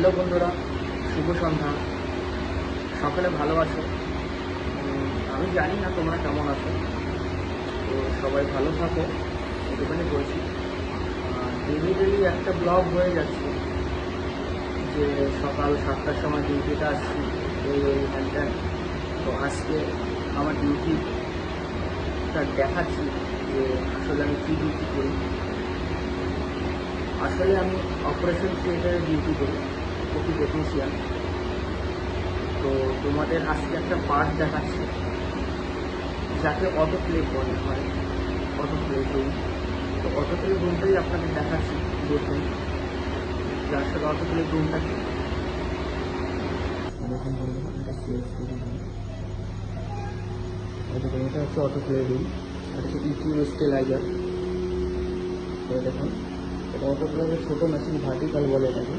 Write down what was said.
Hello বন্ধুরা, শুভ সন্ধ্যা। সকালে ভালো আছো? আমি জানি না তোমরা কেমন আছো। তো সবাই ভালো থাকো, এটুখানি বলছি। ডেলি ডেলি একটা ব্লগ হয়ে যাচ্ছে যে সকাল 7টার সময় ডিউটিতে আসছি, এই হ্যান। তো আজকে আমার ডিউটিটা দেখাচ্ছি যে আসলে আমি কী ডিউটি করি। আসলে আমি অপারেশন থিয়েটারে ডিউটি করি, প্রতি টেকনিশিয়ান। তো তোমাদের আজকে একটা পার্ট দেখাচ্ছি যাকে অটো প্লে বলা হয়, অটো প্লে রুম। তো অটো প্লে রুমটাই আপনাদের দেখাচ্ছি, দেখুন যে আসলে অটো প্লে রুমটা কি। দেখুন বন্ধুরা, এটা সিএসসি রুম, এটা হচ্ছে অটো প্লে রুম, এটা হচ্ছে ইকিউ স্টেলাইজার। তো দেখুন, এটা অটো প্লের ছোটো মেশিন, ভার্টিক্যাল বলে এটাকে।